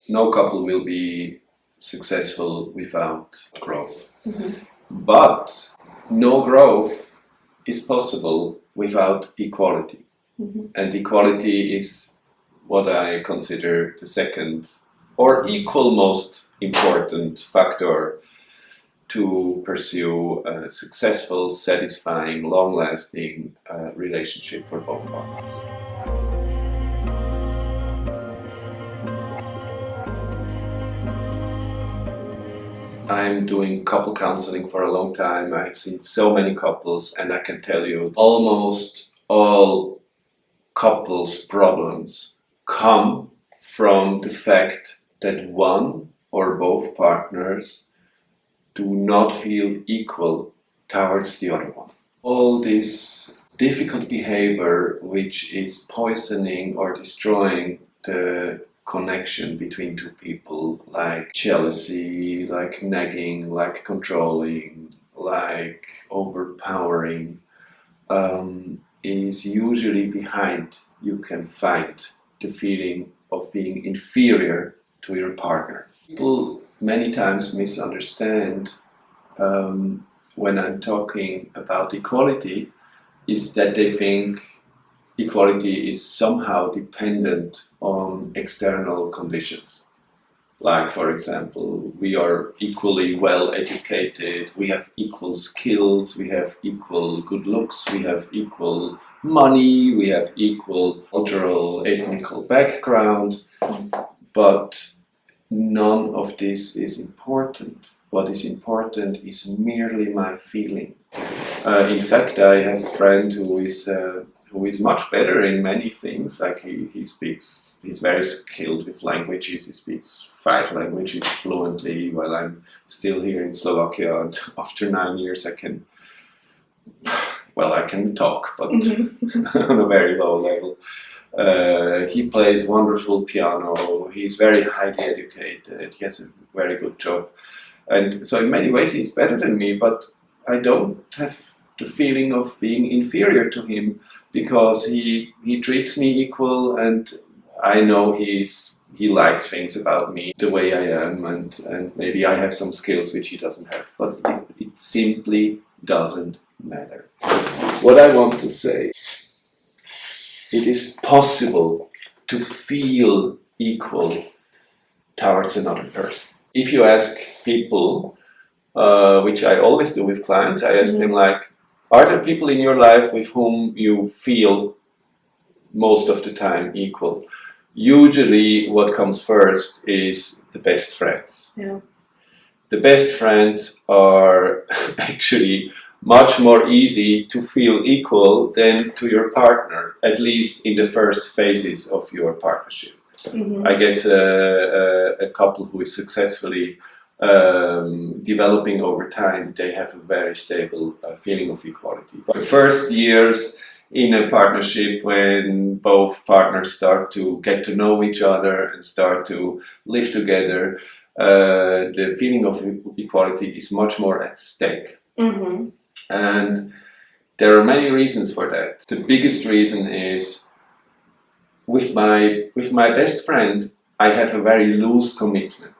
No couple will be successful without growth. But no growth is possible without equality. And equality is what I consider the second or equal most important factor to pursue a successful, satisfying, long-lasting relationship for both partners. I'm doing couple counseling for a long time. I've seen so many couples, and I can tell you almost all couples' problems come from the fact that one or both partners do not feel equal towards the other one. All this difficult behavior which is poisoning or destroying the connection between two people, like jealousy, like nagging, like controlling, like overpowering, is usually behind. You can find the feeling of being inferior to your partner. People many times misunderstand when I'm talking about equality is that they think equality is somehow dependent on external conditions. Like, for example, we are equally well educated, we have equal skills, we have equal good looks, we have equal money, we have equal cultural, ethnical background, but none of this is important. What is important is merely my feeling. In fact, I have a friend who is much better in many things. Like he's very skilled with languages. He speaks 5 languages fluently, while I'm still here in Slovakia. And after 9 years, I can talk, but on a very low level. He plays wonderful piano. He's very highly educated. He has a very good job. And so in many ways, he's better than me, but I don't have the feeling of being inferior to him because he treats me equal, and I know he likes things about me the way I am, and maybe I have some skills which he doesn't have, but it simply doesn't matter. What I want to say, it is possible to feel equal towards another person. If you ask people, which I always do with clients, I ask them like, are there people in your life with whom you feel most of the time equal? Usually what comes first is the best friends. Yeah. The best friends are actually much more easy to feel equal than to your partner, at least in the first phases of your partnership. I guess a couple who is successfully developing over time, they have a very stable feeling of equality. But the first years in a partnership, when both partners start to get to know each other and start to live together, the feeling of equality is much more at stake. And there are many reasons for that. The biggest reason is with my best friend, I have a very loose commitment.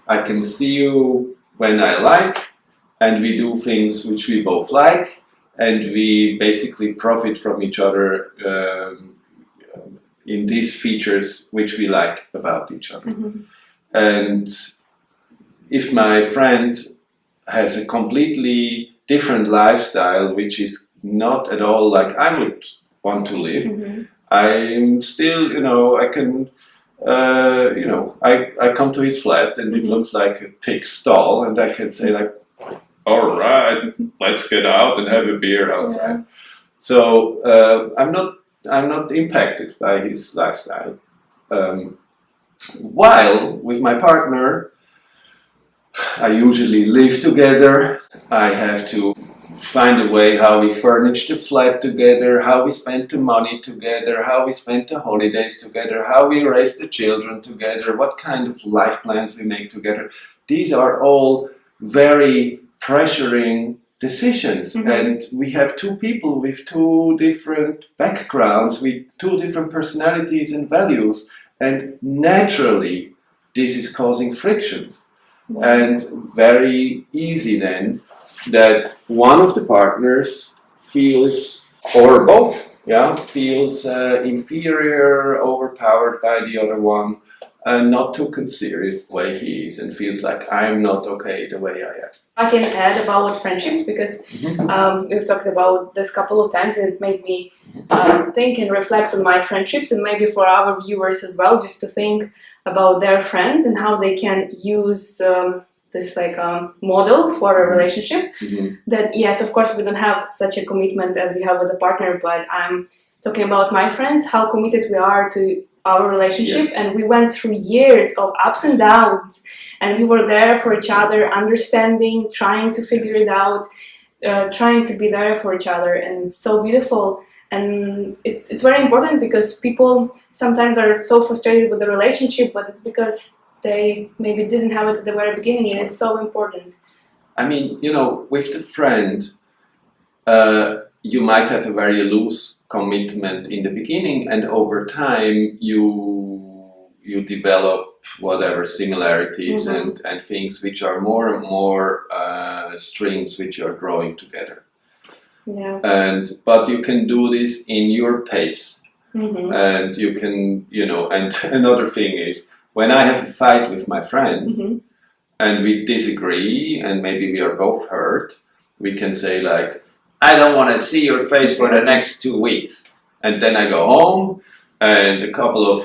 I can see you when I like, and we do things which we both like, and we basically profit from each other in these features which we like about each other. And if my friend has a completely different lifestyle, which is not at all like I would want to live, I'm still, I can, I come to his flat and it looks like a pig stall, and I can say like, all right, let's get out and have a beer outside. Yeah. So I'm not impacted by his lifestyle. While with my partner, I usually live together. I have to find a way how we furnish the flat together, how we spend the money together, how we spend the holidays together, how we raise the children together, what kind of life plans we make together. These are all very pressuring decisions, and we have two people with two different backgrounds, with two different personalities and values, and naturally this is causing frictions. And very easy then that one of the partners feels, or both, feels inferior, overpowered by the other one, and not taken serious the way he is, and feels like I'm not okay the way I am. I can add about friendships because we've talked about this a couple of times, and it made me think and reflect on my friendships, and maybe for our viewers as well, just to think about their friends and how they can use this model for a relationship. That yes, of course, we don't have such a commitment as you have with a partner, but I'm talking about my friends, how committed we are to our relationship, and we went through years of ups and downs, and we were there for each other, understanding, trying to figure it out, trying to be there for each other, and it's so beautiful. And it's very important because people sometimes are so frustrated with the relationship, but it's because they maybe didn't have it at the very beginning, and it's so important. I mean, with the friend, you might have a very loose commitment in the beginning, and over time you develop whatever similarities and things which are more and more strings which are growing together. But you can do this in your pace, and you can, and another thing is, when I have a fight with my friend and we disagree and maybe we are both hurt, we can say like, I don't want to see your face for the next 2 weeks. And then I go home, and a couple of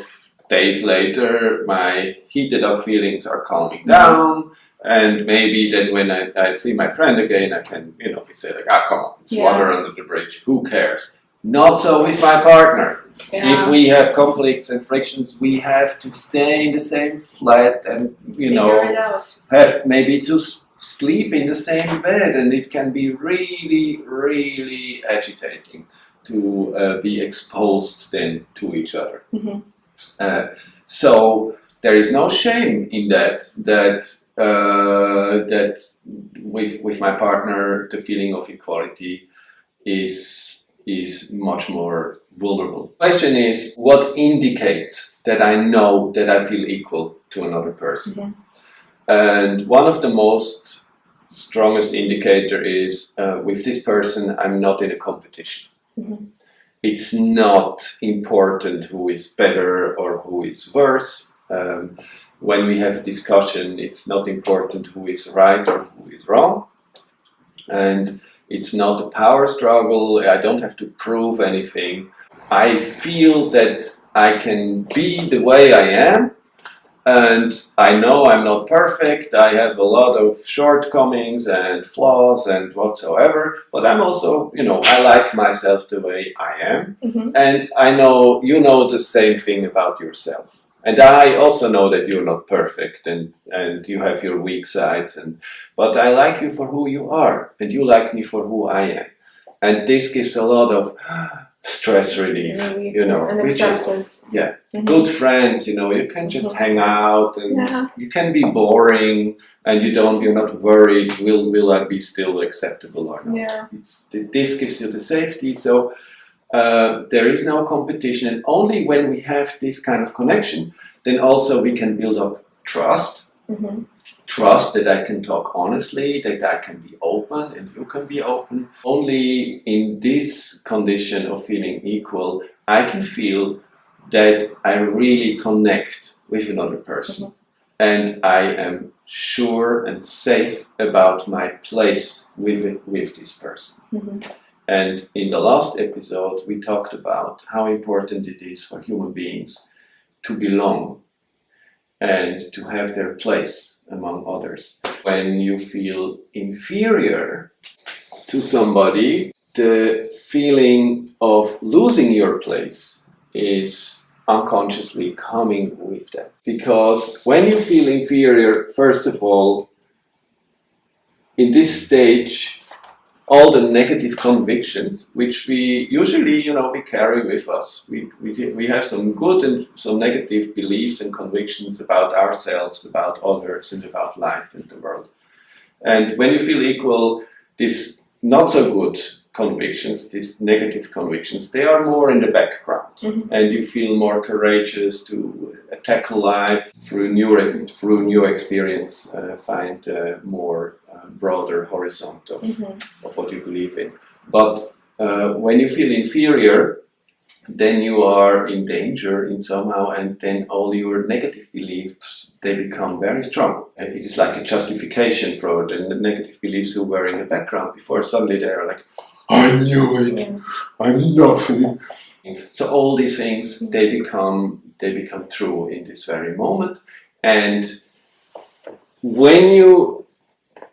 days later, my heated up feelings are calming down. And maybe then when I see my friend again, I can, say like, come on, it's water under the bridge. Who cares? Not so with my partner. If we have conflicts and frictions, we have to stay in the same flat and, have maybe to sleep in the same bed, and it can be really, really agitating to be exposed then to each other. So there is no shame in that with my partner the feeling of equality is much more vulnerable. The question is, what indicates that I know that I feel equal to another person? And one of the most strongest indicator is with this person I'm not in a competition. It's not important who is better or who is worse. When we have a discussion, it's not important who is right or who is wrong. And it's not a power struggle. I don't have to prove anything. I feel that I can be the way I am, and I know I'm not perfect. I have a lot of shortcomings and flaws and whatsoever, but I'm also, I like myself the way I am. And I know you know the same thing about yourself. And I also know that you're not perfect and you have your weak sides, but I like you for who you are, and you like me for who I am. And this gives a lot of stress relief, and acceptance. Good friends, you can just hang out, and you can be boring, and you're not worried, will I be still acceptable or not? This gives you the safety. So there is no competition, and only when we have this kind of connection, then also we can build up trust. Trust that I can talk honestly, that I can be open, and you can be open. Only in this condition of feeling equal, I can feel that I really connect with another person, and I am sure and safe about my place with this person. And in the last episode, we talked about how important it is for human beings to belong and to have their place among others. When you feel inferior to somebody, the feeling of losing your place is unconsciously coming with that. Because when you feel inferior, first of all, in this stage, all the negative convictions, which we usually, we carry with us. We have some good and some negative beliefs and convictions about ourselves, about others, and about life and the world. And when you feel equal, this not so good convictions, these negative convictions, they are more in the background, and you feel more courageous to tackle life through new experience, find more broader horizon of what you believe in. But when you feel inferior, then you are in danger in somehow, and then all your negative beliefs, they become very strong. And it is like a justification for the negative beliefs who were in the background before. Suddenly they are like, I knew it, I'm nothing. So all these things, they become true in this very moment. And when you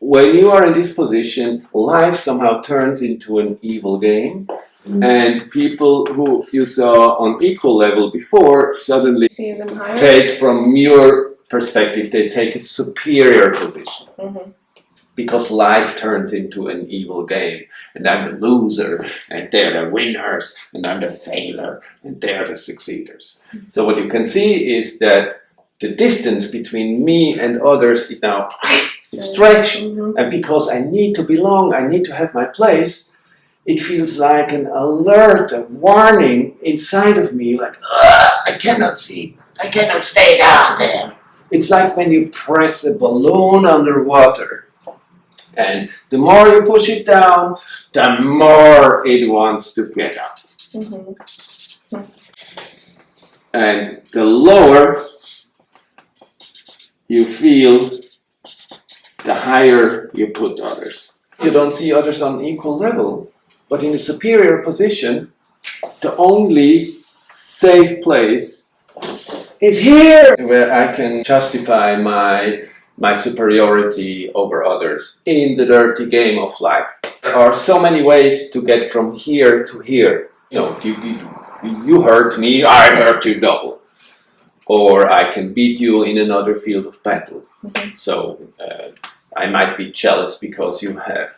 are in this position, life somehow turns into an evil game. And people who you saw on equal level before suddenly take, from your perspective, they take a superior position. Because life turns into an evil game. And I'm the loser, and they're the winners, and I'm the failure, and they're the succeeders. So what you can see is that the distance between me and others is now stretched. And because I need to belong, I need to have my place, it feels like an alert, a warning inside of me, like, I cannot see, I cannot stay down there. It's like when you press a balloon underwater, and the more you push it down, the more it wants to get up. And the lower you feel, the higher you put others. You don't see others on equal level. But in a superior position, the only safe place is here, where I can justify my superiority over others in the dirty game of life. There are so many ways to get from here to here. You know, you hurt me, I hurt you double. Or I can beat you in another field of battle. So I might be jealous because you have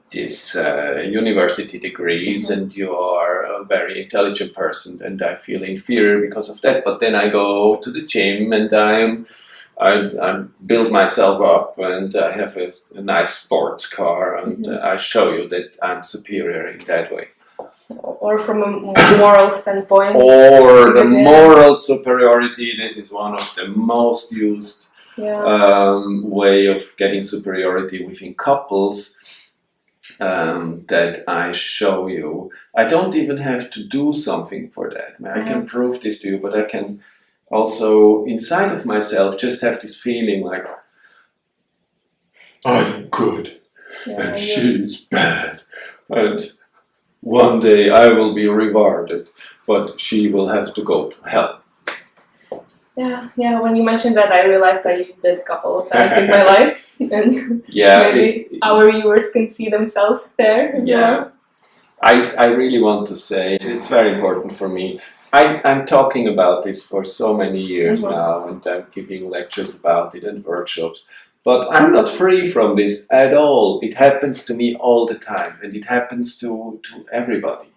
this university degrees and you are a very intelligent person, and I feel inferior because of that. But then I go to the gym and I build myself up, and I have a nice sports car, and I show you that I'm superior in that way. Or from a moral standpoint. Or the moral superiority. This is one of the most used way of getting superiority within couples. That I show you. I don't even have to do something for that. I can prove this to you, but I can also, inside of myself, just have this feeling like, I'm good, and she's bad, and one day I will be rewarded, but she will have to go to hell. Yeah, when you mentioned that, I realized I used it a couple of times in my life. And maybe our viewers can see themselves there as well. I really want to say, it's very important for me. I'm talking about this for so many years now, and I'm giving lectures about it and workshops. But I'm not free from this at all. It happens to me all the time, and it happens to everybody.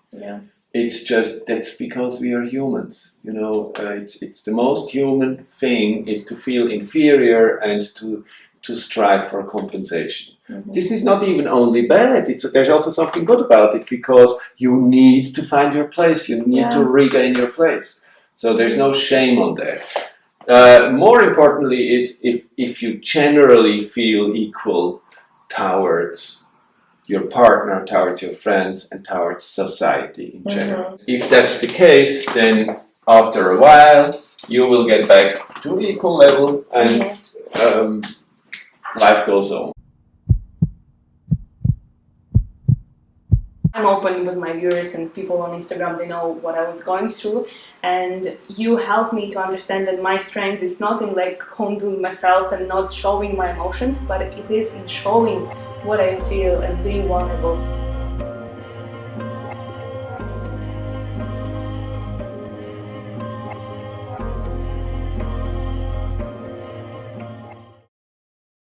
It's just, that's because we are humans, you know. It's the most human thing is to feel inferior and to strive for compensation. This is not even only bad, there's also something good about it, because you need to find your place, you need to regain your place. So there's no shame on that. More importantly is if you generally feel equal towards your partner, towards your friends, and towards society in general. If that's the case, then after a while you will get back to equal level, and life goes on. I'm open with my viewers and people on Instagram, they know what I was going through, and you helped me to understand that my strength is not in like handling myself and not showing my emotions, but it is in showing what I feel and being vulnerable.